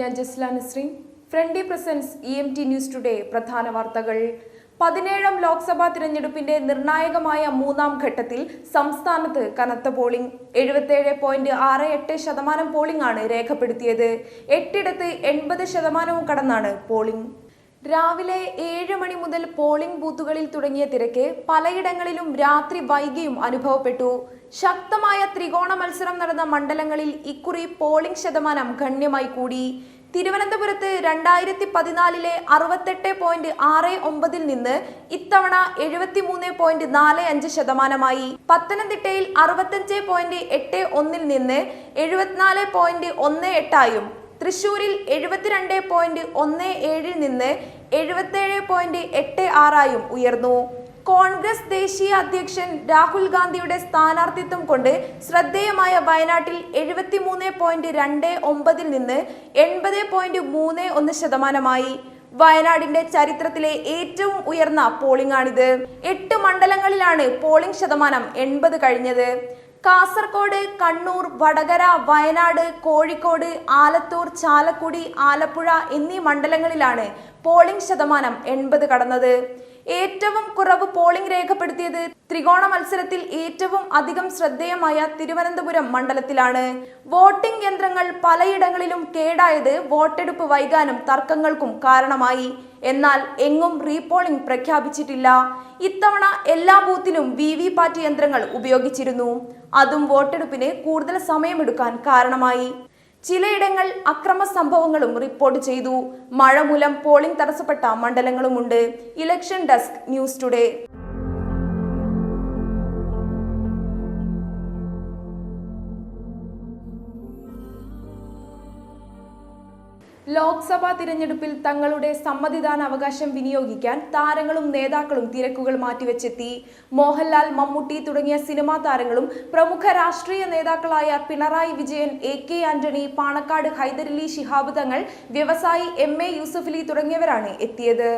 ഞാൻ ജസ്ല നസ്രീൻ. ഫ്രണ്ടി പ്രസൻസ് EMT ന്യൂസ് ടുഡേ പ്രധാന വാർത്തകൾ. 17ാം ലോക്സഭാ തിരഞ്ഞെടുപ്പിന്റെ നിർണായകമായ മൂന്നാം ഘട്ടത്തിൽ സംസ്ഥാനത്ത് കനത്ത പോളിംഗ്. 77.68% പോളിംഗ് ആണ് രേഖപ്പെടുത്തിയത്. 8ഇടത്ത് 80% കടന്നാണ് പോളിംഗ്. രാവിലെ 7 മണി മുതൽ പോളിംഗ് ബൂത്തുകളിൽ തുടങ്ങിയ തിരക്ക് പലയിടങ്ങളിലും രാത്രി വൈകിയും അനുഭവപ്പെട്ടു. ശക്തമായ ത്രികോണ മത്സരം നടന്ന മണ്ഡലങ്ങളിൽ ഇക്കുറി പോളിംഗ് ശതമാനം ഗണ്യമായി കൂടി. തിരുവനന്തപുരത്ത് 2014-ലെ 68.69 നിന്ന് ഇത്തവണ 73.45%. പത്തനംതിട്ടയിൽ 65.81 നിന്ന് 74.18 തൃശൂരിൽ 72.17 നിന്ന് 77.86 ഉയർന്നു. കോൺഗ്രസ് ദേശീയ അധ്യക്ഷൻ രാഹുൽ ഗാന്ധിയുടെ സ്ഥാനാർത്ഥിത്വം കൊണ്ട് ശ്രദ്ധേയമായ വയനാട്ടിൽ 73.29 നിന്ന് 80.31%. വയനാടിന്റെ ചരിത്രത്തിലെ ഏറ്റവും ഉയർന്ന പോളിംഗ് ആണിത്. 8 മണ്ഡലങ്ങളിലാണ് പോളിംഗ് ശതമാനം 80 കഴിഞ്ഞത്. കാസർഗോഡ്, കണ്ണൂർ, വടകര, വയനാട്, കോഴിക്കോട്, ആലത്തൂർ, ചാലക്കുടി, ആലപ്പുഴ എന്നീ മണ്ഡലങ്ങളിലാണ് പോളിംഗ് ശതമാനം 80 കടന്നത്. ഏറ്റവും കുറവ് പോളിംഗ് രേഖപ്പെടുത്തിയത് ത്രികോണ മത്സരത്തിൽ ഏറ്റവും അധികം ശ്രദ്ധേയമായ തിരുവനന്തപുരം മണ്ഡലത്തിലാണ്. വോട്ടിംഗ് യന്ത്രങ്ങൾ പലയിടങ്ങളിലും കേടായത് വോട്ടെടുപ്പ് വൈകാനും തർക്കങ്ങൾക്കും കാരണമായി. എന്നാൽ എങ്ങും റീപോളിംഗ് പ്രഖ്യാപിച്ചിട്ടില്ല. ഇത്തവണ എല്ലാ ബൂത്തിലും VVPAT യന്ത്രങ്ങൾ ഉപയോഗിച്ചിരുന്നു. അതും വോട്ടെടുപ്പിന് കൂടുതൽ സമയമെടുക്കാൻ കാരണമായി. ചിലയിടങ്ങൾ അക്രമ സംഭവങ്ങളും റിപ്പോർട്ട് ചെയ്തു. മഴ മൂലം പോളിംഗ് തടസ്സപ്പെട്ട മണ്ഡലങ്ങളുമുണ്ട്. Election desk news today. Lok Sabha തിരഞ്ഞെടുപ്പിൽ തങ്ങളുടെ സമ്മതിദാന അവകാശം വിനിയോഗിക്കാൻ താരങ്ങളും നേതാക്കളും തിരക്കുകൾ മാറ്റിവെച്ചെത്തി. മോഹൻലാൽ, മമ്മൂട്ടി തുടങ്ങിയ സിനിമാ താരങ്ങളും പ്രമുഖ രാഷ്ട്രീയ നേതാക്കളായ പിണറായി വിജയൻ, AK ആന്റണി, പാണക്കാട് ഹൈദരലി ശിഹാബ് തങ്ങൾ, വ്യവസായി MA യൂസഫലി തുടങ്ങിയവരാണ് എത്തിയത്.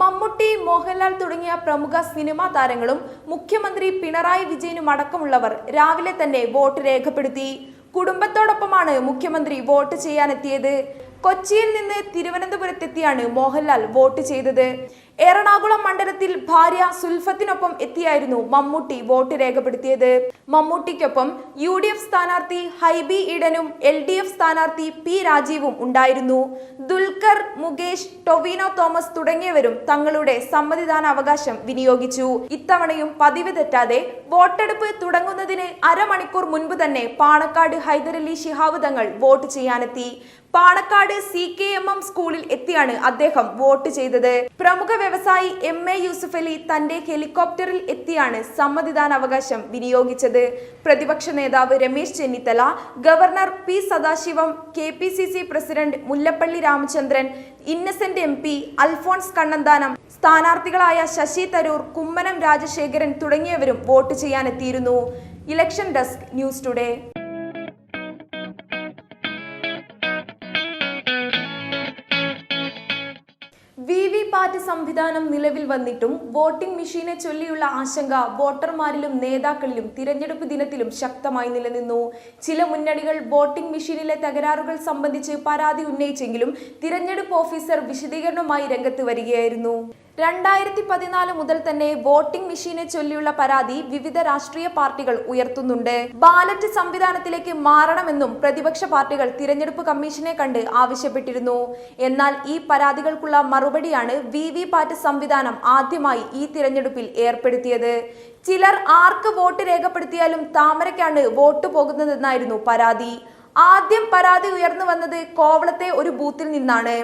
മമ്മൂട്ടി, മോഹൻലാൽ തുടങ്ങിയ പ്രമുഖ സിനിമാ താരങ്ങളും മുഖ്യമന്ത്രി പിണറായി വിജയനും അടക്കമുള്ളവർ രാവിലെ തന്നെ വോട്ട് രേഖപ്പെടുത്തി. കുടുംബത്തോടൊപ്പമാണ് മുഖ്യമന്ത്രി വോട്ട് ചെയ്യാനെത്തിയത്. കൊച്ചിയിൽ നിന്ന് തിരുവനന്തപുരത്തെത്തിയാണ് മോഹൻലാൽ വോട്ട് ചെയ്തത്. എറണാകുളം മണ്ഡലത്തിൽ ഭാര്യ സുൽഫത്തിനൊപ്പം എത്തിയായിരുന്നു മമ്മൂട്ടി വോട്ട് രേഖപ്പെടുത്തിയത്. മമ്മൂട്ടിക്കൊപ്പം UDF സ്ഥാനാർത്ഥി ഹൈബി ഈഡനും LDF സ്ഥാനാർത്ഥി P രാജീവും ഉണ്ടായിരുന്നു. ദുൽഖർ, മുകേഷ്, ടൊവിനോ തോമസ് തുടങ്ങിയവരും തങ്ങളുടെ സമ്മതിദാന അവകാശം വിനിയോഗിച്ചു. ഇത്തവണയും പതിവ് തെറ്റാതെ വോട്ടെടുപ്പ് തുടങ്ങുന്നതിന് അരമണിക്കൂർ മുൻപ് തന്നെ പാണക്കാട് ഹൈദരലി ശിഹാബ് തങ്ങൾ വോട്ട് ചെയ്യാനെത്തി. പാണക്കാട് CKMM സ്കൂളിൽ എത്തിയാണ് അദ്ദേഹം വോട്ട് ചെയ്തത്. പ്രമുഖ വ്യവസായി MA യൂസഫലി തന്റെ ഹെലികോപ്റ്ററിൽ എത്തിയാണ് സമ്മതിദാന അവകാശം വിനിയോഗിച്ചത്. പ്രതിപക്ഷ നേതാവ് Ramesh Chennithala, governor P Sadasivam, KPCC president Mullappally Ramachandran, Innocent MP, Alphons Kannanthanam, സ്ഥാനാർത്ഥികളായ ശശി തരൂർ, കുമ്മനം രാജശേഖരൻ തുടങ്ങിയവരും വോട്ട് ചെയ്യാനെത്തിയിരുന്നു. Election desk news today. VVPAT സംവിധാനം നിലവിൽ വന്നിട്ടും വോട്ടിംഗ് മെഷീനെ ചൊല്ലിയുള്ള ആശങ്ക വോട്ടർമാരിലും നേതാക്കളിലും തിരഞ്ഞെടുപ്പ് ദിനത്തിലും ശക്തമായി നിലനിന്നു. ചില മുന്നണികൾ വോട്ടിംഗ് മെഷീനിലെ തകരാറുകൾ സംബന്ധിച്ച് പരാതി ഉന്നയിച്ചെങ്കിലും തിരഞ്ഞെടുപ്പ് ഓഫീസർ വിശദീകരണവുമായി രംഗത്ത് വരികയായിരുന്നു. 2014 മുതൽ തന്നെ വോട്ടിംഗ് മെഷീനെ ചൊല്ലിയുള്ള പരാതി വിവിധ രാഷ്ട്രീയ പാർട്ടികൾ ഉയർത്തുന്നുണ്ട്. ബാലറ്റ് സംവിധാനത്തിലേക്ക് മാറണമെന്നും പ്രതിപക്ഷ പാർട്ടികൾ തിരഞ്ഞെടുപ്പ് കമ്മീഷനെ കണ്ട് ആവശ്യപ്പെട്ടിരുന്നു. എന്നാൽ ഈ പരാതികൾക്കുള്ള മറുപടിയാണ് VVPAT സംവിധാനം ആദ്യമായി ഈ തിരഞ്ഞെടുപ്പിൽ ഏർപ്പെടുത്തിയത്. ചിലർ ആർക്ക് വോട്ട് രേഖപ്പെടുത്തിയാലും താമരയ്ക്കാണ് വോട്ട് പോകുന്നതെന്നായിരുന്നു പരാതി. ആദ്യം പരാതി ഉയർന്നു വന്നത് കോവളത്തെ ഒരു ബൂത്തിൽ നിന്നാണ്.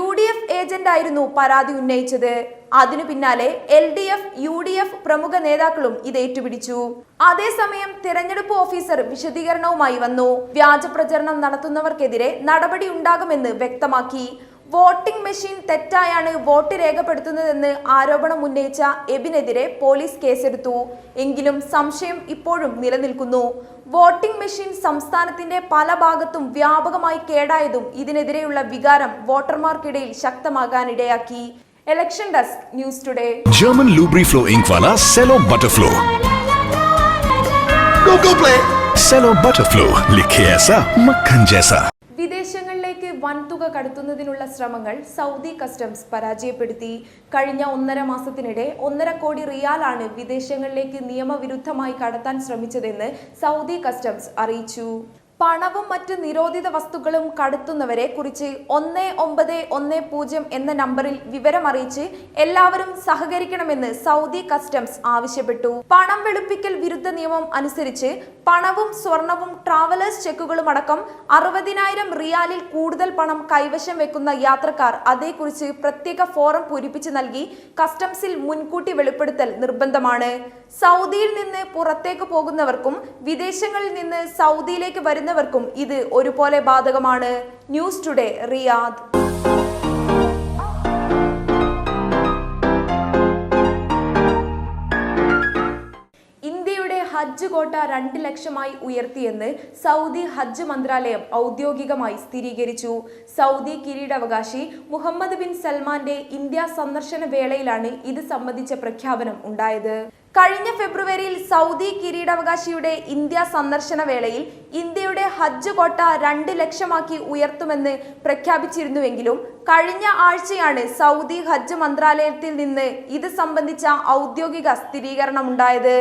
UDF ഏജന്റ് ആയിരുന്നു പരാതി ഉന്നയിച്ചത്. അതിനു പിന്നാലെ LDF, UDF പ്രമുഖ നേതാക്കളും ഇത് ഏറ്റുപിടിച്ചു. അതേസമയം തിരഞ്ഞെടുപ്പ് ഓഫീസർ വിശദീകരണവുമായി വന്നു. വ്യാജ പ്രചരണം നടത്തുന്നവർക്കെതിരെ നടപടി ഉണ്ടാകുമെന്ന് വ്യക്തമാക്കി. വോട്ടിംഗ് മെഷീൻ തെറ്റായാണ് വോട്ട് രേഖപ്പെടുത്തുന്നതെന്ന് ആരോപണം ഉന്നയിച്ച എബിനെതിരെ പോലീസ് കേസെടുത്തു. എങ്കിലും സംശയം ഇപ്പോഴും നിലനിൽക്കുന്നു. വോട്ടിംഗ് മെഷീൻ സംസ്ഥാനത്തിന്റെ പല ഭാഗത്തും വ്യാപകമായി കേടായതും ഇതിനെതിരെയുള്ള വികാരം വോട്ടർമാർക്കിടയിൽ ശക്തമാകാനിടയാക്കി. Election desk news today. German Lubriflo ink वाला Cello Butterflow. Go play. Cello Butterflow लिखे ऐसा मक्खन जैसा. വിദേശങ്ങളിലേക്ക് വൻതുക കടത്തുന്നതിനുള്ള ശ്രമങ്ങൾ സൗദി കസ്റ്റംസ് പരാജയപ്പെടുത്തി. കഴിഞ്ഞ 1.5 മാസത്തിനിടെ 1.5 കോടി റിയാലാണ് വിദേശങ്ങളിലേക്ക് നിയമവിരുദ്ധമായി കടത്താൻ ശ്രമിച്ചതെന്ന് സൗദി കസ്റ്റംസ് അറിയിച്ചു. പണവും മറ്റ് നിരോധിത വസ്തുക്കളും കടത്തുന്നവരെ കുറിച്ച് 1910 എന്ന നമ്പറിൽ വിവരമറിയിച്ച് എല്ലാവരും സഹകരിക്കണമെന്ന് സൗദി കസ്റ്റംസ് ആവശ്യപ്പെട്ടു. പണം വെളുപ്പിക്കൽ വിരുദ്ധ നിയമം അനുസരിച്ച് പണവും സ്വർണവും ട്രാവലേഴ്സ് ചെക്കുകളും അടക്കം 60,000 റിയാലിൽ കൂടുതൽ പണം കൈവശം വെക്കുന്ന യാത്രക്കാർ അതേക്കുറിച്ച് പ്രത്യേക ഫോറം പൂരിപ്പിച്ച് നൽകി കസ്റ്റംസിൽ മുൻകൂട്ടി വെളിപ്പെടുത്തൽ നിർബന്ധമാണ്. സൗദിയിൽ നിന്ന് പുറത്തേക്ക് പോകുന്നവർക്കും വിദേശങ്ങളിൽ നിന്ന് സൗദിയിലേക്ക് വരുന്നവർക്കും ഇത് ഒരുപോലെ ബാധകമാണ്. News today, Riyadh. ഹജ്ജ് കോട്ട 2 ലക്ഷമായി ഉയർത്തിയെന്ന് സൗദി ഹജ്ജ് മന്ത്രാലയം ഔദ്യോഗികമായി സ്ഥിരീകരിച്ചു. സൗദി കിരീടാവകാശി മുഹമ്മദ് ബിൻ സൽമാന്റെ ഇന്ത്യ സന്ദർശന വേളയിലാണ് ഇത് സംബന്ധിച്ച പ്രഖ്യാപനം ഉണ്ടായത്. കഴിഞ്ഞ ഫെബ്രുവരിയിൽ സൗദി കിരീടാവകാശിയുടെ ഇന്ത്യ സന്ദർശന വേളയിൽ ഇന്ത്യയുടെ ഹജ്ജ് കോട്ട 2 ലക്ഷമാക്കി ഉയർത്തുമെന്ന് പ്രഖ്യാപിച്ചിരുന്നുവെങ്കിലും കഴിഞ്ഞ ആഴ്ചയാണ് സൗദി ഹജ്ജ് മന്ത്രാലയത്തിൽ നിന്ന് ഇത് സംബന്ധിച്ച ഔദ്യോഗിക സ്ഥിരീകരണം ഉണ്ടായത്.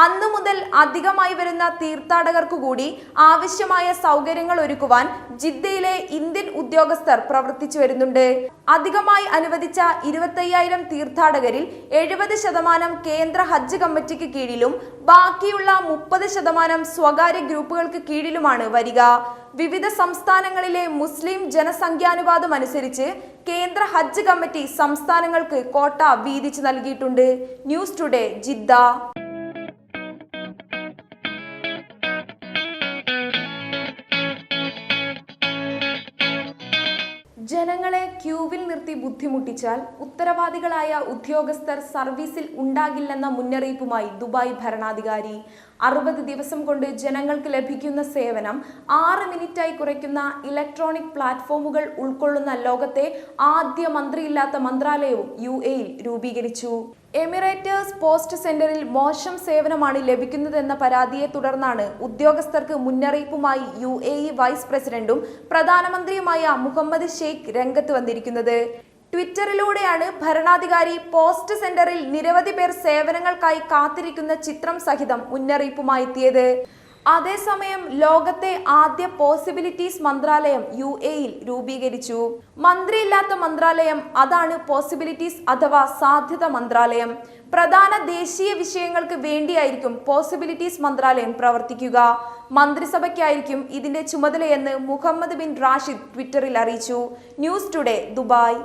അന്നു മുതൽ അധികമായി വരുന്ന തീർത്ഥാടകർക്കു കൂടി ആവശ്യമായ സൗകര്യങ്ങൾ ഒരുക്കുവാൻ ജിദ്ദയിലെ ഇന്ത്യൻ ഉദ്യോഗസ്ഥർ പ്രവർത്തിച്ചു വരുന്നുണ്ട്. അധികമായി അനുവദിച്ച 25,000 തീർത്ഥാടകരിൽ 70% കേന്ദ്ര ഹജ്ജ് കമ്മിറ്റിക്ക് കീഴിലും ബാക്കിയുള്ള 30% സ്വകാര്യ ഗ്രൂപ്പുകൾക്ക് കീഴിലുമാണ് വരിക. വിവിധ സംസ്ഥാനങ്ങളിലെ മുസ്ലിം ജനസംഖ്യാനുപാതം അനുസരിച്ച് കേന്ദ്ര ഹജ്ജ് കമ്മിറ്റി സംസ്ഥാനങ്ങൾക്ക് കോട്ട വീതിച്ചു നൽകിയിട്ടുണ്ട്. News today, Jeddah. ജനങ്ങളെ ക്യൂവിൽ നിർത്തി ബുദ്ധിമുട്ടിച്ചാൽ ഉത്തരവാദികളായ ഉദ്യോഗസ്ഥർ സർവീസിൽ ഉണ്ടാകില്ലെന്ന മുന്നറിയിപ്പുമായി ദുബായ് ഭരണാധികാരി. 60 ദിവസം കൊണ്ട് ജനങ്ങൾക്ക് ലഭിക്കുന്ന സേവനം 6 മിനിറ്റായി കുറയ്ക്കുന്ന ഇലക്ട്രോണിക് പ്ലാറ്റ്ഫോമുകൾ ഉൾക്കൊള്ളുന്ന ലോകത്തെ ആദ്യ മന്ത്രിയില്ലാത്ത മന്ത്രാലയവും UAE രൂപീകരിച്ചു. എമിറേറ്റേഴ്സ് പോസ്റ്റ് സെന്ററിൽ മോശം സേവനമാണ് ലഭിക്കുന്നതെന്ന പരാതിയെ തുടർന്നാണ് ഉദ്യോഗസ്ഥർക്ക് മുന്നറിയിപ്പുമായി UAE വൈസ് പ്രസിഡന്റും പ്രധാനമന്ത്രിയുമായ മുഹമ്മദ് ഷെയ്ഖ് രംഗത്ത് വന്നിരിക്കുന്നത്. ട്വിറ്ററിലൂടെയാണ് ഭരണാധികാരി പോസ്റ്റ് സെന്ററിൽ നിരവധി പേർ സേവനങ്ങൾക്കായി കാത്തിരിക്കുന്ന ചിത്രം സഹിതം മുന്നറിയിപ്പുമായി എത്തിയത്. അതേസമയം ലോകത്തെ ആദ്യ പോസിബിലിറ്റീസ് മന്ത്രാലയം UAE രൂപീകരിച്ചു. മന്ത്രിയില്ലാത്ത മന്ത്രാലയം, അതാണ് പോസിബിലിറ്റീസ് അഥവാ സാധ്യത മന്ത്രാലയം. പ്രധാന ദേശീയ വിഷയങ്ങൾക്ക് വേണ്ടിയായിരിക്കും പോസിബിലിറ്റീസ് മന്ത്രാലയം പ്രവർത്തിക്കുക. മന്ത്രിസഭയ്ക്കായിരിക്കും ഇതിന്റെ ചുമതലയെന്ന് മുഹമ്മദ് ബിൻ റാഷിദ് ട്വിറ്ററിൽ അറിയിച്ചു. News today, Dubai.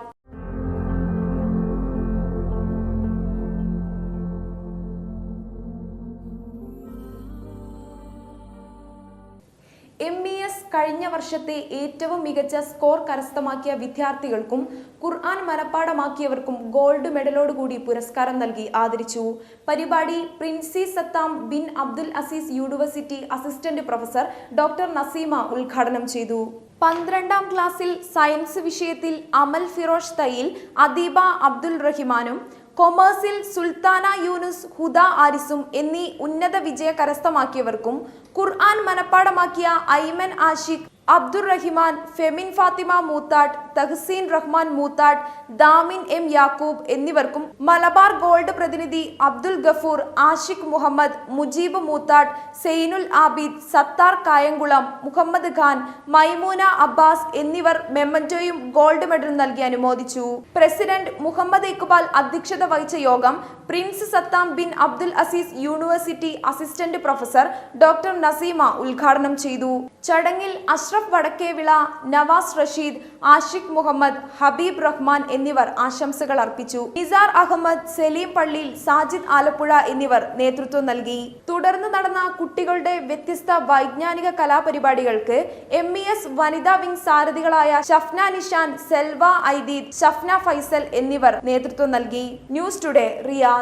MES കഴിഞ്ഞ വർഷത്തെ ഏറ്റവും മികച്ച സ്കോർ കരസ്ഥമാക്കിയ വിദ്യാർത്ഥികൾക്കും ഖുർആൻ മനഃപ്പാഠമാക്കിയവർക്കും ഗോൾഡ് മെഡലോടുകൂടി പുരസ്കാരം നൽകി ആദരിച്ചു. പരിപാടി Prince Sattam bin Abdul Aziz University assistant professor doctor Naseema ഉദ്ഘാടനം ചെയ്തു. 12ാം ക്ലാസ്സിൽ സയൻസ് വിഷയത്തിൽ അമൽ ഫിറോഷ് തയ്യിൽ അദീബ അബ്ദുൽ റഹിമാനും കൊമേഴ്സിൽ സുൽത്താന യൂനുസ്, ഹുദ ആരിസും എന്നീ ഉന്നത വിജയ കരസ്ഥമാക്കിയവർക്കും ഖുർആൻ മനഃപ്പാഠമാക്കിയ ഐമൻ ആഷിഖ്, അബ്ദുർ റഹിമാൻ, ഫെമിൻ ഫാത്തിമ മൂത്താട്ട്, തഹ്സീൻ റഹ്മാൻ മൂത്താട്ട്, ദാമിൻ M യാക്കൂബ് എന്നിവർക്കും മലബാർ ഗോൾഡ് പ്രതിനിധി അബ്ദുൽ ഗഫൂർ, ആഷിഖ് മുഹമ്മദ്, മുജീബ് മൂത്താട്ട്, സെയ്നുൽ ആബിദ്, സത്താർ കായംകുളം, മുഹമ്മദ് ഖാൻ, മൈമൂന അബ്ബാസ് എന്നിവർ മെമ്മന്റോയും ഗോൾഡ് മെഡലും നൽകി അനുമോദിച്ചു. പ്രസിഡന്റ് മുഹമ്മദ് ഇക്ബാൽ അധ്യക്ഷത വഹിച്ച യോഗം Prince Sattam bin Abdul Aziz University assistant professor doctor Naseema ഉദ്ഘാടനം ചെയ്തു. ചടങ്ങിൽ അഷ്റഫ് വടക്കേവിള, നവാസ് റഷീദ്, ആഷിഖ് മുഹമ്മദ്, ഹബീബ് റഹ്മാൻ എന്നിവർ ആശംസകൾ അർപ്പിച്ചു. നിസാർ അഹമ്മദ്, സലീം പള്ളിയിൽ, സാജിദ് ആലപ്പുഴ എന്നിവർ നേതൃത്വം നൽകി. തുടർന്ന് നടന്ന കുട്ടികളുടെ വ്യത്യസ്ത വൈജ്ഞാനിക കലാപരിപാടികൾക്ക് MES വനിതാ വിംഗ് സാരഥികളായ ഷഫ്ന നിഷാൻ, സെൽവ ഐദീദ്, ഷഫ്ന ഫൈസൽ എന്നിവർ നേതൃത്വം നൽകി. News today, Riyadh.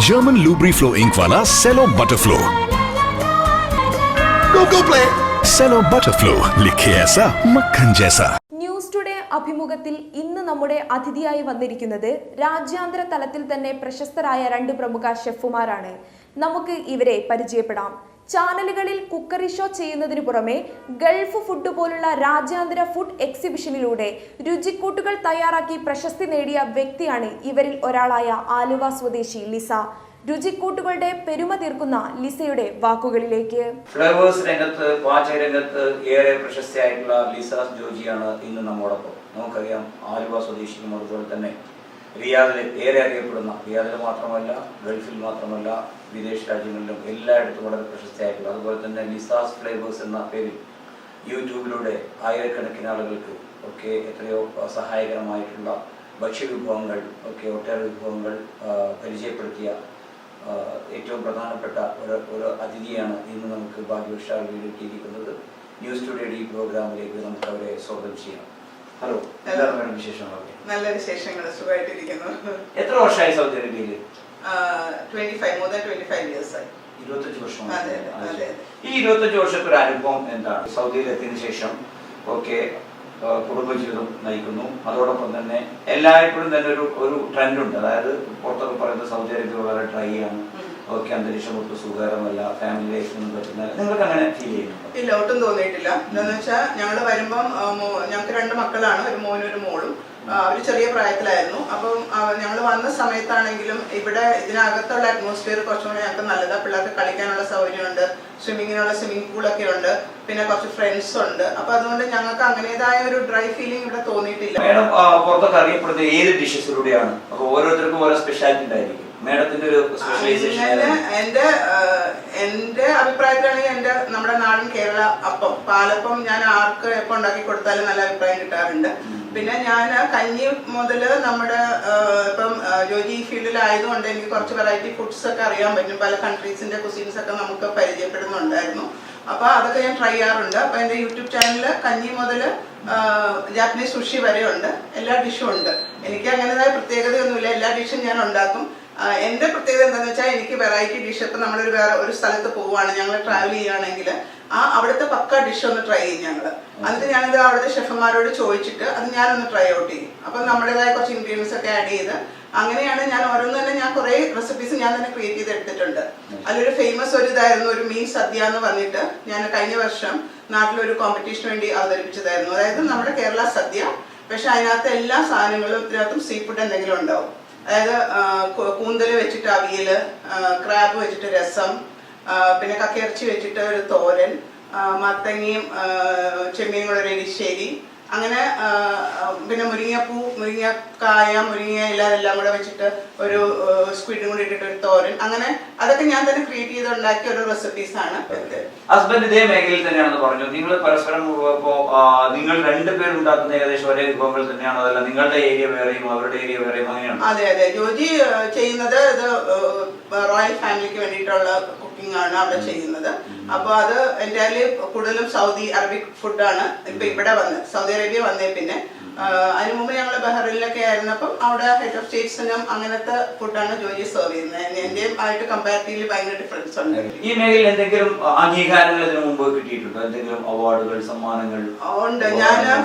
German Lubriflow Ink वाला Cello Butterflow. Go play. Cello Butterflow, लिखे ऐसा मक्खन जैसा. ന്യൂസ് ടുഡേ അഭിമുഖത്തിൽ ഇന്ന് നമ്മുടെ അതിഥിയായി വന്നിരിക്കുന്നത് രാജ്യാന്തര തലത്തിൽ തന്നെ പ്രശസ്തരായ 2 പ്രമുഖ ഷെഫുമാരാണ്. നമുക്ക് ഇവരെ പരിചയപ്പെടാം. ചാനലുകളിൽ കുക്കറി ഷോ ചെയ്യുന്നതിനു പുറമെ ഗൾഫ് ഫുഡ് പോലുള്ള രാജ്യാന്തര ഫുഡ് എക്സിബിഷനിലൂടെ രുചിക്കൂട്ടുകൾ തയ്യാറാക്കി പ്രശസ്തി നേടിയ വ്യക്തിയാണ് ഇവരിൽ ഒരാളായ ആലുവ സ്വദേശി ലിസ. രുചിക്കൂട്ടുകളുടെ പെരുമ തീർക്കുന്ന ലിസയുടെ വാക്കുകളിലേക്ക്. ഫ്ലേവേഴ്സ് രംഗത്ത്, പാചക രംഗത്ത് ഏറെ പ്രശസ്തിയായിട്ടുള്ള ലിസ ജോജിയാണ് ഇന്ന് നമ്മോടൊപ്പം. നമുക്കറിയാം, ആലുവ സ്വദേശിയും അതുപോലെ തന്നെ റിയാദിൽ ഏറെ അറിയപ്പെടുന്ന, റിയാദിൽ മാത്രമല്ല ഗൾഫിൽ മാത്രമല്ല വിദേശ രാജ്യങ്ങളിലും എല്ലായിടത്തും വളരെ പ്രശസ്തിയായിട്ടുള്ള, അതുപോലെ തന്നെ ലിസാസ് ഫ്ലേവേഴ്സ് എന്ന പേരിൽ യൂട്യൂബിലൂടെ ആയിരക്കണക്കിന് ആളുകൾക്ക് ഒക്കെ എത്രയോ സഹായകരമായിട്ടുള്ള ഭക്ഷ്യവിഭവങ്ങൾ ഒക്കെ ഒട്ടേറെ വിഭവങ്ങൾ പരിചയപ്പെടുത്തിയ ഏറ്റവും പ്രധാനപ്പെട്ട ഒരു അതിഥിയാണ് ഇന്ന് നമുക്ക് ഭാഗ്യവശാൽ വീട്ടിലിരിക്കുന്നത്. ന്യൂസ് ടുഡേയുടെ ഈ പ്രോഗ്രാമിലേക്ക് നമുക്ക് അവരെ സ്വാഗതം ചെയ്യാം. ഹലോ, എന്താണ് വിശേഷങ്ങളൊക്കെ? നല്ല വിശേഷങ്ങൾ, സുഖമായിട്ടിരിക്കുന്നു. എത്ര വർഷമായി സൗദി അറേബ്യയിൽ? 25 years ആയി. 25 വർഷം. ഈ 25 വർഷത്തെ ഒരു അനുഭവം എന്താണ്? സൗദിയിൽ എത്തിയതിനു ശേഷം ഒക്കെ കുടുംബജീവിതം നയിക്കുന്നു. അതോടൊപ്പം തന്നെ എല്ലായ്പ്പോഴും തന്നെ ഒരു ട്രെൻഡ് ഉണ്ട്. അതായത് പുറത്തൊക്കെ പറയുന്നത് സൗദി അറേബ്യ വളരെ ഡ്രൈ ആണ്, ഓക്കെ, അന്തരീക്ഷം ഒട്ടും സുഖകരമല്ല, ഫാമിലി ലൈഫൊന്നും പറ്റുന്ന, നിങ്ങൾക്ക് അങ്ങനെ ഫീൽ ചെയ്യുന്നുണ്ടോ? ഇല്ല, ഒട്ടും തോന്നിയിട്ടില്ല. എന്താന്ന് വെച്ചാൽ ഞങ്ങൾ വരുമ്പം ഞങ്ങൾക്ക് 2 മക്കളാണ്, ഒരു മോനും ഒരു മോളും. അവർ ചെറിയ പ്രായത്തിലായിരുന്നു. അപ്പം ഞങ്ങൾ വന്ന സമയത്താണെങ്കിലും ഇവിടെ ഇതിനകത്തുള്ള അറ്റ്മോസ്ഫിയർ കുറച്ചുകൂടി ഞങ്ങൾക്ക് നല്ലതാണ്. പിള്ളേർക്ക് കളിക്കാനുള്ള സൗകര്യമുണ്ട്, സ്വിമ്മിങ് പൂളൊക്കെ ഉണ്ട്, പിന്നെ കുറച്ച് ഫ്രണ്ട്സ് ഉണ്ട്. അപ്പൊ അതുകൊണ്ട് ഞങ്ങൾക്ക് അങ്ങനേതായ ഒരു ഡ്രൈ ഫീലിംഗ് ഇവിടെ തോന്നിയിട്ടില്ല. മേഡം പുറത്തൊക്കെ അറിയപ്പെടുന്ന ഏത് ഡിഷസിലൂടെയാണ്? അപ്പൊ ഓരോരുത്തർക്കും ഓരോ സ്പെഷ്യാലിറ്റി ഉണ്ടായിരിക്കും. മേഡത്തിന്റെ ഒരു സ്പെഷ്യലൈസേഷൻ? എന്റെ അഭിപ്രായത്തിലാണെങ്കിൽ നമ്മുടെ നാടൻ കേരള അപ്പം, പാലപ്പം ഞാൻ ആർക്ക് എപ്പം ഉണ്ടാക്കി കൊടുത്താലും നല്ല അഭിപ്രായം കിട്ടാറുണ്ട്. പിന്നെ ഞാൻ കഞ്ഞി മുതല് നമ്മുടെ ഇപ്പം ജോലി ഫീൽഡിലായതുകൊണ്ട് എനിക്ക് കുറച്ച് വെറൈറ്റി ഫുഡ്സ് ഒക്കെ അറിയാൻ പറ്റും. പല കൺട്രീസിന്റെ കുസീൻസ് ഒക്കെ നമുക്ക് പരിചയപ്പെടുന്നുണ്ടായിരുന്നു. അപ്പൊ അതൊക്കെ ഞാൻ ട്രൈ ചെയ്യാറുണ്ട്. അപ്പൊ എന്റെ യൂട്യൂബ് ചാനലില് കഞ്ഞി മുതല് ജാപ്പനീസ് സുഷി വരെ ഉണ്ട്, എല്ലാ ഡിഷും ഉണ്ട്. എനിക്ക് അങ്ങനേതായ പ്രത്യേകതയൊന്നുമില്ല, എല്ലാ ഡിഷും ഞാൻ ഉണ്ടാക്കും. എന്റെ പ്രത്യേകത എന്താണെന്ന് വെച്ചാൽ എനിക്ക് വെറൈറ്റി ഡിഷ്, ഇപ്പം നമ്മളൊരു വേറെ ഒരു സ്ഥലത്ത് പോവുകയാണ്, ഞങ്ങൾ ട്രാവൽ ചെയ്യുകയാണെങ്കിൽ അവിടുത്തെ പക്ക ഡിഷ് ഒന്ന് ട്രൈ ചെയ്യും ഞങ്ങൾ. എന്നിട്ട് ഞാനിത് അവിടുത്തെ ഷെഫന്മാരോട് ചോദിച്ചിട്ട് അത് ഞാനൊന്ന് ട്രൈ ഔട്ട് ചെയ്യും. അപ്പം നമ്മുടേതായ കുറച്ച് ഇൻഗ്രീഡിയൻസ് ഒക്കെ ആഡ് ചെയ്ത് അങ്ങനെയാണ് ഞാൻ ഓരോന്ന് തന്നെ ഞാൻ കുറേ റെസിപ്പീസ് ഞാൻ തന്നെ ക്രിയേറ്റ് ചെയ്ത് എടുത്തിട്ടുണ്ട്. അതിലൊരു ഫേമസ് ഒരു ഇതായിരുന്നു, ഒരു മീൻ സദ്യ എന്ന് പറഞ്ഞിട്ട് ഞാൻ കഴിഞ്ഞ വർഷം നാട്ടിലൊരു കോമ്പറ്റീഷന് വേണ്ടി അവതരിപ്പിച്ചതായിരുന്നു. അതായത് നമ്മുടെ കേരള സദ്യ, പക്ഷെ അതിനകത്ത് എല്ലാ സാധനങ്ങളും ഇതിനകത്തും സീ ഫുഡ് എന്തെങ്കിലും ഉണ്ടാവും. അതായത് കൂന്തല് വെച്ചിട്ട് അവിയല്, ക്രാബ് വെച്ചിട്ട് രസം, പിന്നെ കക്കയിറച്ചി വെച്ചിട്ട് ഒരു തോരൻ, മത്തങ്ങയും ചെമ്മീനും കൂടെ ഒരു എരിശ്ശേരി, അങ്ങനെ പിന്നെ മുരിങ്ങപ്പൂ, മുരിങ്ങക്കായ, മുരിങ്ങ ഇല എല്ലാം കൂടെ വെച്ചിട്ട് ഒരു സ്ക്വിഡും കൂടി ഇട്ടിട്ട് ഒരു തോരൻ. അങ്ങനെ അതൊക്കെ ഞാൻ തന്നെ ക്രിയേറ്റ് ചെയ്ത് ഉണ്ടാക്കിയ ഒരു റെസിപ്പീസ് ആണ്. ഹസ്ബൻഡ് ഇതേ മേഖലയിൽ തന്നെയാണെന്ന് പറഞ്ഞു. നിങ്ങൾ പരസ്പരം നിങ്ങൾ 2 പേരും ഉണ്ടാക്കുന്ന ഏകദേശം ഒരേ വിഭവങ്ങൾ തന്നെയാണോ? അതല്ല നിങ്ങളുടെ ഏരിയ വേറെയും അവരുടെ ഏരിയ വേറെയും അങ്ങനെയാണ്? അതെ, ജോജി ചെയ്യുന്നത് ഇത് റോയൽ ഫാമിലിക്ക് വേണ്ടിയിട്ടുള്ള കുക്കിംഗ് ആണ് അവിടെ ചെയ്യുന്നത്. അപ്പൊ അത് എൻ്റെലി കൂടുതലും സൗദി അറബിക് ഫുഡാണ്. ഇപ്പൊ ഇവിടെ വന്ന് സൗദി അറേബ്യ വന്നേ പിന്നെ അതിനു മുമ്പ് ഞങ്ങൾ ബഹ്റൈനിലൊക്കെ ആയിരുന്നപ്പം അവിടെ ഹെഡ് ഓഫ് സ്റ്റേറ്റ്സിനും അങ്ങനത്തെ ഫുഡാണ് ജോജി സെർവ് ചെയ്യുന്നത്. എന്റെയും ആയിട്ട് കമ്പാരിറ്റീവ്ലി ഭയങ്കര ഡിഫറൻസ് ഉണ്ട്. ഈ മേഖലയിൽ എന്തെങ്കിലും അംഗീകാരങ്ങൾ ഇതിനു മുമ്പ് കിട്ടിയിട്ടുണ്ടോ? എന്തെങ്കിലും അവാർഡുകൾ, സമ്മാനങ്ങൾ? ഉണ്ട്.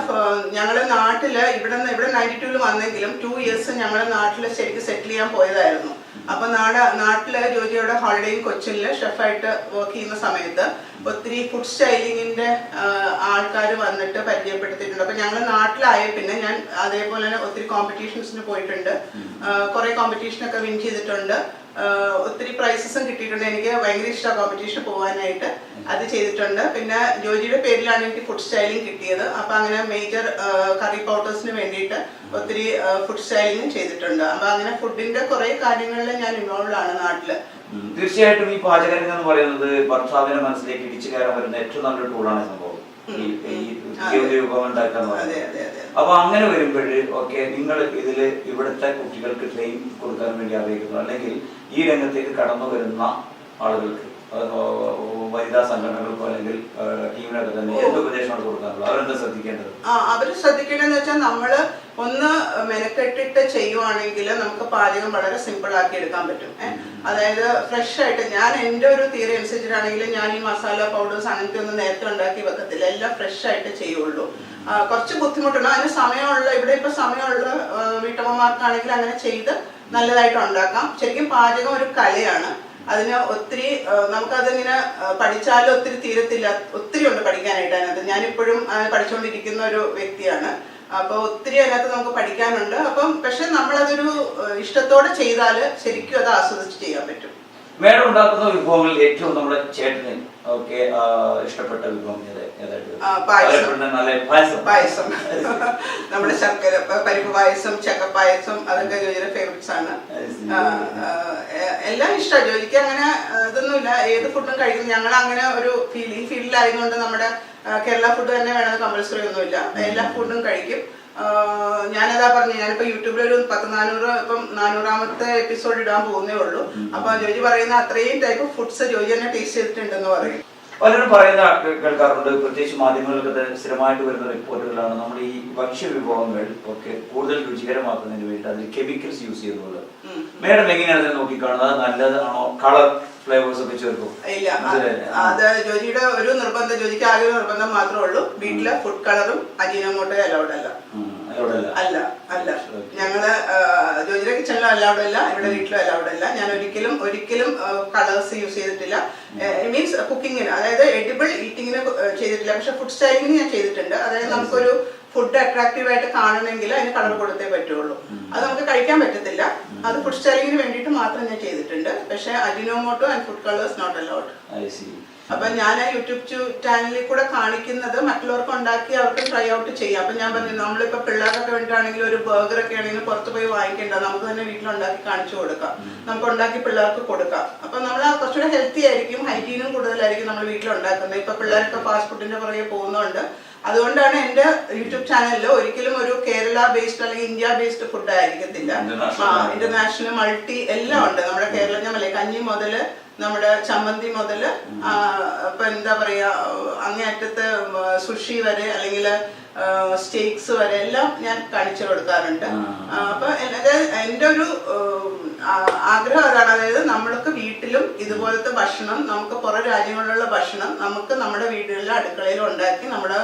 ഞങ്ങള് നാട്ടില് ഇവിടെ 92 വന്നെങ്കിലും 2 years ഞങ്ങള് നാട്ടില് ശരിക്കും സെറ്റിൽ ചെയ്യാൻ പോയതായിരുന്നു. അപ്പൊ നാട്ടില് ജോജിയുടെ ഹോളിഡേയും കൊച്ചിനില് ഷെഫായിട്ട് വർക്ക് ചെയ്യുന്ന സമയത്ത് ഒത്തിരി ഫുഡ് സ്റ്റൈലിങ്ങിന്റെ ആൾക്കാർ വന്നിട്ട് പരിചയപ്പെടുത്തിയിട്ടുണ്ട്. അപ്പൊ ഞങ്ങൾ നാട്ടിലായ പിന്നെ ഞാൻ അതേപോലെ തന്നെ ഒത്തിരി കോമ്പറ്റീഷൻസിന് പോയിട്ടുണ്ട്, കുറെ കോമ്പറ്റീഷനൊക്കെ വിൻ ചെയ്തിട്ടുണ്ട്, ഒത്തിരി പ്രൈസസും കിട്ടിയിട്ടുണ്ട്. എനിക്ക് ഭയങ്കര ഇഷ്ടമാണ് കോമ്പറ്റീഷൻ പോകാനായിട്ട്, അത് ചെയ്തിട്ടുണ്ട്. പിന്നെ ജോജിയുടെ പേരിലാണ് എനിക്ക് ഫുഡ് സ്റ്റൈലിംഗ് കിട്ടിയത്. അപ്പൊ അങ്ങനെ മേജർ കറി പൗഡേഴ്സിന് വേണ്ടിയിട്ട് ഒത്തിരി ഫുഡ് സ്റ്റൈലിംഗും ചെയ്തിട്ടുണ്ട്. അപ്പൊ അങ്ങനെ ഫുഡിന്റെ കുറെ കാര്യങ്ങളിൽ ഞാൻ ഇൻവോൾവ് ആണ് നാട്ടില്. തീർച്ചയായിട്ടും ഈ പാചകരംഗം എന്ന് പറയുന്നത് ഭർത്താവിന്റെ മനസ്സിലേക്ക് ഇടിച്ചു കയറാൻ വരുന്ന ഏറ്റവും നല്ലൊരു ടൂളാണ് സംഭവം, വിഭവം ഉണ്ടാക്കാൻ പറയുന്നത്. അപ്പൊ അങ്ങനെ വരുമ്പോഴ് ഒക്കെ നിങ്ങൾ ഇവിടുത്തെ കുട്ടികൾക്ക് ട്രെയിൻ കൊടുക്കാൻ വേണ്ടി അറിയിക്കുന്നു, അല്ലെങ്കിൽ ഈ രംഗത്തേക്ക് കടന്നു വരുന്ന ആളുകൾക്ക്, വനിതാ സംഘടനകൾക്കോ അല്ലെങ്കിൽ ടീമിനൊക്കെ തന്നെ എന്ത് ഉപദേശമാണ് കൊടുക്കാനുള്ളത്? അവരെന്താ ശ്രദ്ധിക്കേണ്ടത്? അവര് ശ്രദ്ധിക്കേണ്ടതെന്ന് വെച്ചാൽ നമ്മള് ഒന്ന് മെനക്കെട്ടിട്ട് ചെയ്യുവാണെങ്കിൽ നമുക്ക് പാചകം വളരെ സിമ്പിൾ ആക്കി എടുക്കാൻ പറ്റും. അതായത് ഫ്രഷ് ആയിട്ട്, ഞാൻ എൻ്റെ ഒരു തിയറി അനുസരിച്ചിട്ടാണെങ്കിൽ ഞാൻ ഈ മസാല പൗഡേഴ്സ് അങ്ങനത്തെ ഒന്നും നേരത്തെ ഉണ്ടാക്കി വെക്കത്തില്ല, എല്ലാം ഫ്രഷ് ആയിട്ട് ചെയ്യുള്ളൂ. കുറച്ച് ബുദ്ധിമുട്ടുണ്ട്, അതിന് സമയമുള്ള, ഇവിടെ ഇപ്പൊ സമയമുള്ള വീട്ടമ്മമാർക്കാണെങ്കിൽ അങ്ങനെ ചെയ്ത് നല്ലതായിട്ട് ഉണ്ടാക്കാം. ശരിക്കും പാചകം ഒരു കലയാണ്. അതിന് ഒത്തിരി നമുക്കതിങ്ങനെ പഠിച്ചാലും ഒത്തിരി തീരത്തില്ല, ഒത്തിരി ഉണ്ട് പഠിക്കാനായിട്ട് അതിനകത്ത്. ഞാനിപ്പോഴും പഠിച്ചുകൊണ്ടിരിക്കുന്ന ഒരു വ്യക്തിയാണ്. അപ്പോൾ ഒത്തിരി അതിനകത്ത് നമുക്ക് പഠിക്കാനുണ്ട്. അപ്പം പക്ഷെ നമ്മളതൊരു ഇഷ്ടത്തോടെ ചെയ്താൽ ശരിക്കും അത് ആസ്വദിച്ച് ചെയ്യാൻ പറ്റും. മേഡം ഉണ്ടാക്കുന്ന വിഭവങ്ങളിൽ ഏറ്റവും നമ്മുടെ ചേട്ടന് ഒക്കെ ഇഷ്ടപ്പെട്ട വിഭവം പായസം. നമ്മുടെ ശർക്കര പരിപ്പ് പായസം, ചക്കപ്പായസം, അതൊക്കെ ജോജിയുടെ ഫേവറേറ്റ്സ് ആണ്. എല്ലാം ഇഷ്ടമാണ് ജോജിക്ക്. അങ്ങനെ ഇതൊന്നുമില്ല, ഏത് ഫുഡും കഴിക്കുന്നു. ഞങ്ങൾ അങ്ങനെ ഒരു ഈ ഫീൽഡിലായതുകൊണ്ട് നമ്മുടെ കേരള ഫുഡ് തന്നെ വേണമെന്ന് കമ്പൽസറി ഒന്നുമില്ല, എല്ലാ ഫുഡും കഴിക്കും. ഞാനതാ പറഞ്ഞു, ഞാനിപ്പോ യൂട്യൂബിലൊരു 400 ഇപ്പം 400ാമത്തെ എപ്പിസോഡ് ഇടാൻ പോകുന്നേ ഉള്ളൂ. അപ്പൊ ജോജി പറയുന്ന അത്രയും ടൈപ്പ് ഫുഡ്സ് ജോജി തന്നെ ടേസ്റ്റ് ചെയ്തിട്ടുണ്ടെന്ന് പറയും. പലരും പറയുന്ന കേൾക്കാറുണ്ട്, പ്രത്യേകിച്ച് മാധ്യമങ്ങളിലൊക്കെ സ്ഥിരമായിട്ട് വരുന്ന റിപ്പോർട്ടുകളാണ് നമ്മൾ ഈ ഭക്ഷ്യവിഭവങ്ങൾ ഒക്കെ കൂടുതൽ രുചികരമാക്കുന്നതിന് വേണ്ടി അതിൽ കെമിക്കൽസ് യൂസ് ചെയ്യുന്നത്. മേഡം എങ്ങനെയാണ് അതിനെ നോക്കിക്കാണുന്നത്? നല്ലതാണോ? കളർ ഫ്ലേവേഴ്സ് ഒക്കെ ചേർക്കും? ഇല്ല, അത് ജോജിയുടെ ഒരു നിർബന്ധം, ജോജിക്ക് ആകെ ഒരു നിർബന്ധം മാത്രമേ ഉള്ളൂ, വീട്ടിലെ ഫുഡ് കളറും അജിനോമോട്ടോ അലൗഡ് അല്ല. ഞങ്ങള് ജോജിയുടെ കിച്ചണിലും അലൗഡ് അല്ല, ഇവിടെ വീട്ടിലും അലൗഡ് അല്ല. ഞാൻ ഒരിക്കലും കളേഴ്സ് യൂസ് ചെയ്തിട്ടില്ല. മീൻസ് കുക്കിങ്ങിന്, അതായത് എഡിബിൾ ഈറ്റിങ്ങിന് ചെയ്തിട്ടില്ല. പക്ഷെ ഫുഡ് സ്റ്റൈലിങ്ങിന് ഞാൻ ചെയ്തിട്ടുണ്ട്. അതായത് നമുക്കൊരു ഫുഡ് അട്രാക്റ്റീവ് ആയിട്ട് കാണണമെങ്കിൽ അതിന് കളർ കൊടുത്തേ പറ്റുള്ളൂ. അത് നമുക്ക് കഴിക്കാൻ പറ്റത്തില്ല. അത് ഫുഡ് സ്റ്റൈലിങ്ങിന് വേണ്ടിയിട്ട് മാത്രം ഞാൻ ചെയ്തിട്ടുണ്ട്. പക്ഷെ Ajinomoto and food colours not allowed. അപ്പൊ ഞാൻ ആ യൂട്യൂബ് ചാനലിൽ കൂടെ കാണിക്കുന്നത് മറ്റുള്ളവർക്ക് ഉണ്ടാക്കി അവർക്ക് ട്രൈ ഔട്ട് ചെയ്യാം. അപ്പൊ ഞാൻ പറഞ്ഞു, നമ്മളിപ്പോ പിള്ളേർക്കൊക്കെ വേണ്ടിയിട്ടാണെങ്കിൽ ഒരു ബർഗർ ഒക്കെ ആണെങ്കിലും പുറത്ത് പോയി വാങ്ങിക്കേണ്ട, നമുക്ക് തന്നെ വീട്ടിലുണ്ടാക്കി കാണിച്ചു കൊടുക്കാം, നമുക്ക് ഉണ്ടാക്കി പിള്ളേർക്ക് കൊടുക്കാം. അപ്പൊ നമ്മൾ കുറച്ചുകൂടെ ഹെൽത്തി ആയിരിക്കും, ഹൈജീനും കൂടുതലായിരിക്കും നമ്മൾ വീട്ടിലുണ്ടാക്കുന്നത്. ഇപ്പൊ പിള്ളേരൊക്കെ ഫാസ്റ്റ് ഫുഡിന്റെ പുറകെ പോകുന്നതുകൊണ്ട് അതുകൊണ്ടാണ് എന്റെ യൂട്യൂബ് ചാനലിൽ ഒരിക്കലും ഒരു കേരള ബേസ്ഡ് അല്ലെങ്കിൽ ഇന്ത്യ ബേസ്ഡ് ഫുഡ് ആയിരിക്കത്തില്ല. ഇന്റർനാഷണൽ മൾട്ടി എല്ലാം ഉണ്ട്. നമ്മുടെ കേരളം, ഞാൻ പറയും, കഞ്ഞി മുതല് നമ്മുടെ ചമ്മന്തി മുതൽ ഇപ്പൊ എന്താ പറയാ അങ്ങേയറ്റത്ത് സുഷി വരെ അല്ലെങ്കിൽ സ്റ്റേക്സ് വരെ എല്ലാം ഞാൻ കാണിച്ചു കൊടുക്കാറുണ്ട്. അപ്പൊ എൻ്റെ ഒരു ആഗ്രഹം അതാണ്, അതായത് നമ്മൾക്ക് വീട്ടിലും ഇതുപോലത്തെ ഭക്ഷണം, നമുക്ക് പുറം രാജ്യങ്ങളിലുള്ള ഭക്ഷണം നമുക്ക് നമ്മുടെ വീടുകളിലെ അടുക്കളയിൽ ഉണ്ടാക്കി നമ്മുടെ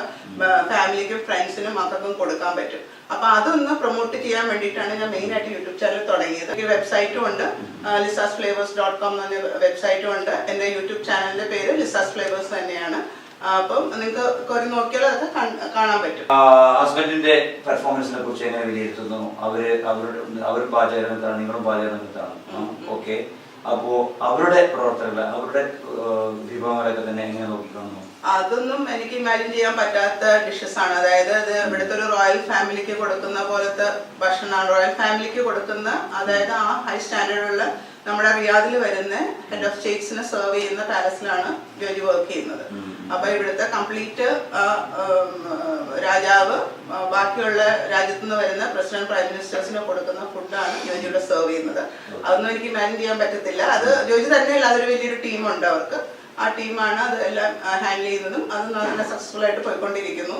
ഫാമിലിക്കും ഫ്രണ്ട്സിനും മക്കൾക്കും കൊടുക്കാൻ പറ്റും. അപ്പൊ അതൊന്ന് പ്രൊമോട്ട് ചെയ്യാൻ വേണ്ടിയിട്ടാണ് ഞാൻ മെയിൻ ആയിട്ട് യൂട്യൂബ് ചാനൽ തുടങ്ങിയത്. വെബ്സൈറ്റും ഉണ്ട്, lisasflavors.com എന്ന് പറഞ്ഞ വെബ്സൈറ്റും ഉണ്ട്. എൻ്റെ യൂട്യൂബ് ചാനലിന്റെ പേര് ലിസാസ് ഫ്ലേവേഴ്സ് തന്നെയാണ്. അപ്പം നിങ്ങൾക്ക് കുറെ നോക്കിയാൽ അതൊക്കെ കാണാൻ പറ്റും. ഹസ്ബൻഡിന്റെ പെർഫോമൻസിനെ കുറിച്ച് എങ്ങനെ വിലയിരുത്തുന്നു? അവർ പാചകരംഗത്താണ്, നിങ്ങളും പാചകരംഗത്താണ്. ഓക്കെ, അപ്പോ അവരുടെ പ്രവർത്തനങ്ങൾ, അവരുടെ വിഭവങ്ങളൊക്കെ തന്നെ എങ്ങനെ നോക്കിക്കാണുന്നു? അതൊന്നും എനിക്ക് ഇമാജിൻ ചെയ്യാൻ പറ്റാത്ത ഡിഷസ് ആണ്. അതായത് അത് ഇവിടുത്തെ ഒരു റോയൽ ഫാമിലിക്ക് കൊടുക്കുന്ന പോലത്തെ ഭക്ഷണമാണ്. റോയൽ ഫാമിലിക്ക് കൊടുക്കുന്ന, അതായത് ആ ഹൈ സ്റ്റാൻഡേർഡുള്ള നമ്മുടെ റിയാദിൽ വരുന്ന ഹെഡ് ഓഫ് സ്റ്റേറ്റ്സിനെ സെർവ് ചെയ്യുന്ന പാലസിലാണ് ജോജി വർക്ക് ചെയ്യുന്നത്. അപ്പൊ ഇവിടുത്തെ കംപ്ലീറ്റ് രാജാവ് ബാക്കിയുള്ള രാജ്യത്തു നിന്ന് വരുന്ന പ്രസിഡന്റ്, പ്രൈം മിനിസ്റ്റേഴ്സിന് കൊടുക്കുന്ന ഫുഡാണ് ജോജിയുടെ സെർവ് ചെയ്യുന്നത്. അതൊന്നും എനിക്ക് ഇമാജിൻ ചെയ്യാൻ പറ്റത്തില്ല. അത് ജോജി തന്നെയല്ല, അതൊരു വലിയൊരു ടീമുണ്ട് അവർക്ക്. ആ ടീമാണ് അത് എല്ലാം ഹാൻഡിൽ ചെയ്യുന്നതും. അത് നല്ല സക്സസ്ഫുൾ ആയിട്ട് പോയിക്കൊണ്ടിരിക്കുന്നു.